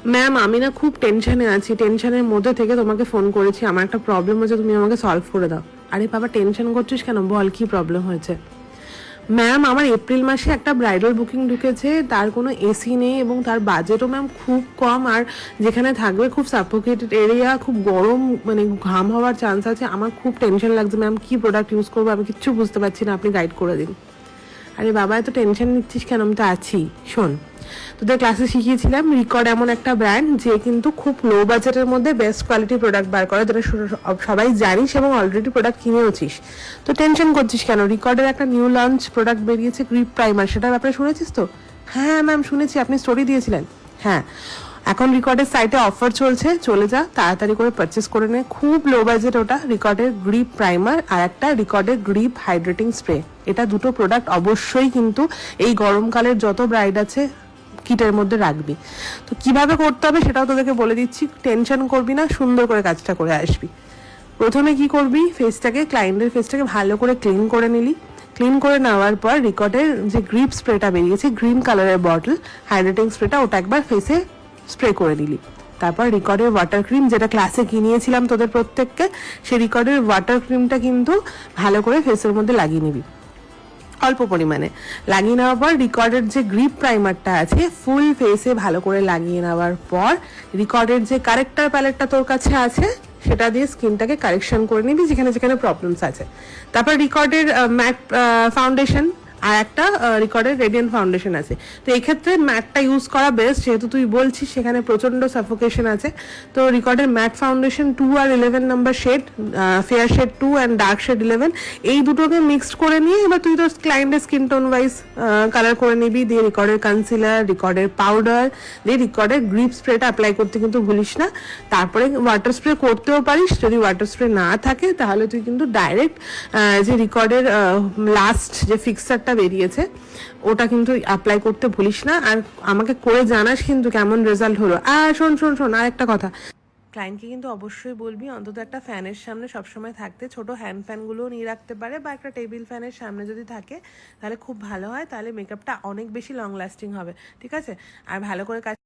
Ma'am আমি না খুব টেনশনে আছি, টেনশনের মধ্যে থেকে তোমাকে ফোন করেছি, আমার একটা প্রবলেম হয়েছে, তুমি আমাকে সলভ করে দাও। আরে বাবা টেনশন করছিস কেন, বল কি প্রবলেম হয়েছে। ম্যাম আমার এপ্রিল মাসে একটা ব্রাইডাল বুকিং ঢুকেছে, তার কোনো এসি নেই এবং তার বাজেটও ম্যাম খুব কম, আর যেখানে থাকবে খুব সাফোকেটেড এরিয়া, খুব গরম, মানে ঘাম হওয়ার চান্স আছে। আমার খুব টেনশন লাগছে ম্যাম, কি প্রোডাক্ট ইউজ করবো আমি কিচ্ছু বুঝতে পারছি না, আপনি গাইড করে দিন। আরে বাবা এত টেনশন নিচ্ছিস কেন, আমি তো আছি। শোন, তোদের ক্লাসে শিখিয়েছিলাম রিকর্ড এমন একটা ব্র্যান্ড যে কিন্তু খুব লো বাজেটের মধ্যে বেস্ট কোয়ালিটি প্রোডাক্ট বার করে, যেটা সবাই জানিস এবং অলরেডি প্রোডাক্ট কিনেওছিস। তো টেনশন করছিস কেন, রিকর্ডের একটা নিউ লঞ্চ প্রোডাক্ট বেরিয়েছে গ্রিপ প্রাইমার, সেটার ব্যাপারে শুনেছিস তো? হ্যাঁ ম্যাম শুনেছি, আপনি স্টোরি দিয়েছিলেন। হ্যাঁ, এখন রিকর্ডের সাইটে অফার চলছে, চলে যা তাড়াতাড়ি করে পারচেস করে নে, খুব লো বাজেট ওটা। রিকর্ডের গ্রিপ প্রাইমার আর একটা রিকর্ডের গ্রিপ হাইড্রেটিং স্প্রে, এটা দুটো প্রোডাক্ট অবশ্যই কিন্তু এই গরমকালের যত ব্রাইড আছে কিটের মধ্যে রাখবি। তো কিভাবে করতে হবে সেটাও তোদেরকে বলে দিচ্ছি, টেনশন করবি না, সুন্দর করে কাজটা করে আসবি। প্রথমে কি করবি, ফেসটাকে, ক্লায়েন্টের ফেসটাকে ভালো করে ক্লিন করে নিলি। ক্লিন করে নেওয়ার পর রিকর্ডের যে গ্রিপ স্প্রেটা বেরিয়েছে, গ্রিন কালারের বটল হাইড্রেটিং স্প্রেটা, ওটা একবার ফেসে স্প্রে করে নিলি। তারপর রিকর্ডের ওয়াটার ক্রিম, যেটা ক্লাসে কিনিয়েছিলাম তোদের প্রত্যেককে, সেই রিকর্ডের ওয়াটার ক্রিমটা কিন্তু ভালো করে ফেসের মধ্যে লাগিয়ে নিবি, অল্প পরিমাণে লাগিয়ে নেওয়ার পর রিকর্ডের যে গ্রিপ প্রাইমারটা আছে ফুল ফেসে ভালো করে লাগিয়ে নেওয়ার পর রিকর্ডের যে কারেক্টার প্যালেটটা তোর কাছে আছে সেটা দিয়ে স্কিনটাকে কারেকশন করে নিবি যেখানে যেখানে প্রবলেমস আছে। তারপর রিকর্ডের ম্যাট ফাউন্ডেশন আর একটা রিকর্ডের রেডিয়েন্ট ফাউন্ডেশন আছে। তো এই ক্ষেত্রে ম্যাটটা ইউজ করা বেস্ট, যেহেতু তুই বলছিস সেখানে প্রচন্ড সাফোকেশন আছে। তো রিকর্ডের ম্যাট ফাউন্ডেশন 2 আর 11 number shade, fair shade 2 and dark shade 11, এই দুটোকে মিক্সড করে নিয়ে এবার তুই তোর ক্লায়েন্টের স্কিন টোন ওয়াইজ কালার করে নিবি। দিয়ে রিকর্ডের কনসিলার, রিকর্ডের পাউডার, দিয়ে রিকর্ডের গ্রিপ স্প্রেটা অ্যাপ্লাই করতে কিন্তু ভুলিস না। তারপরে ওয়াটার স্প্রে করতেও পারিস, যদি ওয়াটার স্প্রে না থাকে তাহলে তুই কিন্তু ডাইরেক্ট যে রিকর্ডের লাস্ট যে ফিক্সারটা বেরিয়েছে ওটা কিন্তু অ্যাপ্লাই করতে ভুলিস না। আর আমাকে করে জানাস কিন্তু কেমন রেজাল্ট হলো। আর শোন শোন শোন, আর একটা কথা, ক্লায়েন্টকে কিন্তু অবশ্যই বলবি অন্তত একটা ফ্যানের সামনে সবসময় থাকতে, ছোট হ্যান্ড ফ্যানগুলোও নিয়ে রাখতে পারে, বা একটা টেবিল ফ্যানের সামনে যদি থাকে তাহলে খুব ভালো হয়, তাহলে মেকআপটা অনেক বেশি লং লাস্টিং হবে। ঠিক আছে, আর ভালো করে কাজ